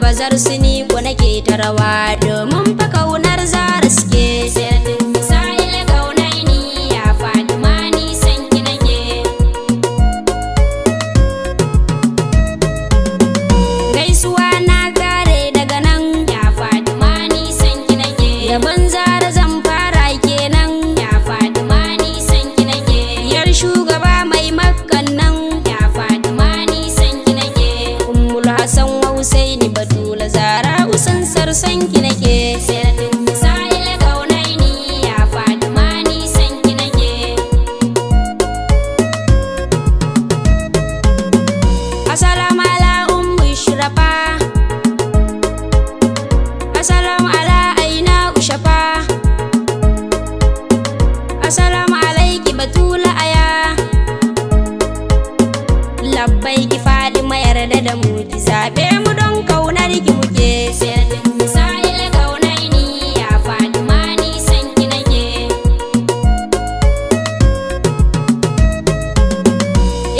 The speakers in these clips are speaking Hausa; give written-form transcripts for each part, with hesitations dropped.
bazar su ni ko nake ta rawa domin fa kaunar zara suke. Sayyidatin nisa'il kaunaini ya Fatima ni san ki nake. Gaisuwa na kare daga nan ya Fatima ni san ki nake. Yabon zara zan fara kenan ya Fatima ni san ki nake. Yar shugaba mai makkan nan ya Fatima ni san ki nake. Ummul Hasan wa Husaini Batula Zara usan sarsan ki nake. Sayyidatin nisa'il kaunaini ya Fatima ni san ki nake. Assalamu ala ummu shurafa. Assalamu ala aina ushafa. Assalamu alaiki Batula aya. Labbaiki Fatima yarda da mu ki zabe mu don kaunar ki muke. Sayyidatin nisa'il kaunaini ya Fatima ni san ki nake.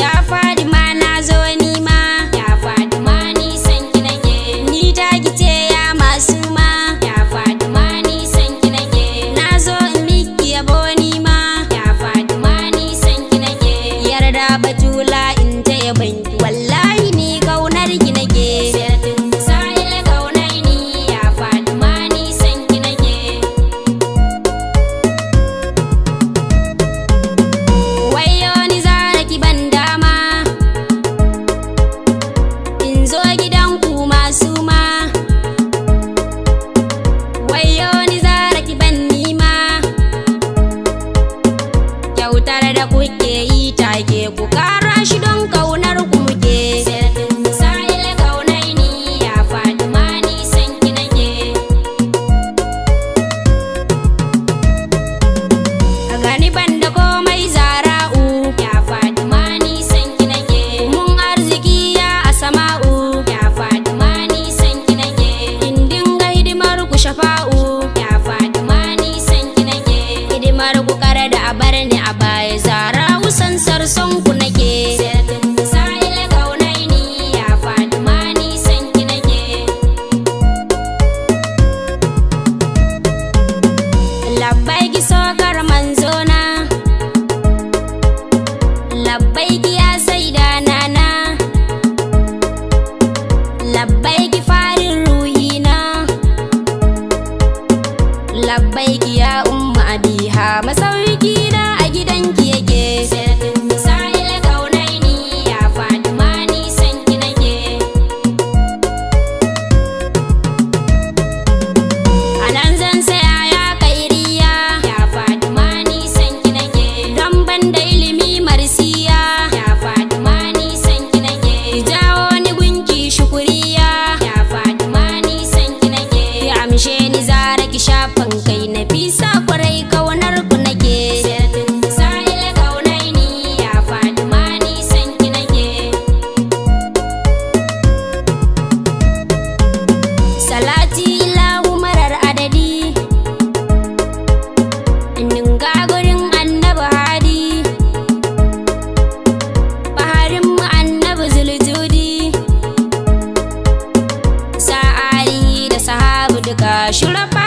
Ya Fatima na zo ni ma ya Fatima ni san ki nake. Ni ta kice ya masu ma ya Fatima ni san ki nake. Na zo in miki yabo ni ma ya Fatima ni san ki nake. Yarda Batula in ta yabanki wallahi ni kaunar ki nake. Sayyidatin nisa'il kaunaini ya Fatima ni san ki nake. Wayyo ni zara ki ban dama in zo gidanku masu ma. Wayyo ni zara ki ban nima. Kyautar da kuke yi take ku kara shi don kaunar ku muke. Sayyidatin nisa'il kaunaini ya Fatima ni san ki nake. A gani banda komai zara'u ya Fatima ni san ki nake. Mun arziki ya Asama'u ya Fatima ni san ki nake. In dinga hidimar ku Shafa'u ya Fatima ni san ki nake. Hidimar ku kare da abar ni a baya zara'u san sarson ku nake. Sayyidatin nisa'il kaunaini ya Fatima ni san ki nake. Labbaiki sokar manzona. Labbaiki ya saida nana. Labbaiki farin ruhina. Labbaiki ya ummu abiha masauki na a gidanki yake. Sayyidatin nisa'il kaunaini ya Fatima ni san ki nake. Anan zan saya ya kairiya ya Fatima ni san ki nake. Don banda ilimi marsiya ya Fatima ni san ki nake. Jawo ni gunki shukuriya ya Fatima ni san ki nake. Ki amshe ni zara ki shafan kai na fisa kwarai kaunar ku nake. Sayyidatin nisa'il kaunaini ya Fatima ni san ki nake. Salati ilahu marar adadi ninga gurin annabi hadi. Baharin mu annabi zuljudi. Sa'ari da sahabu duka shurafa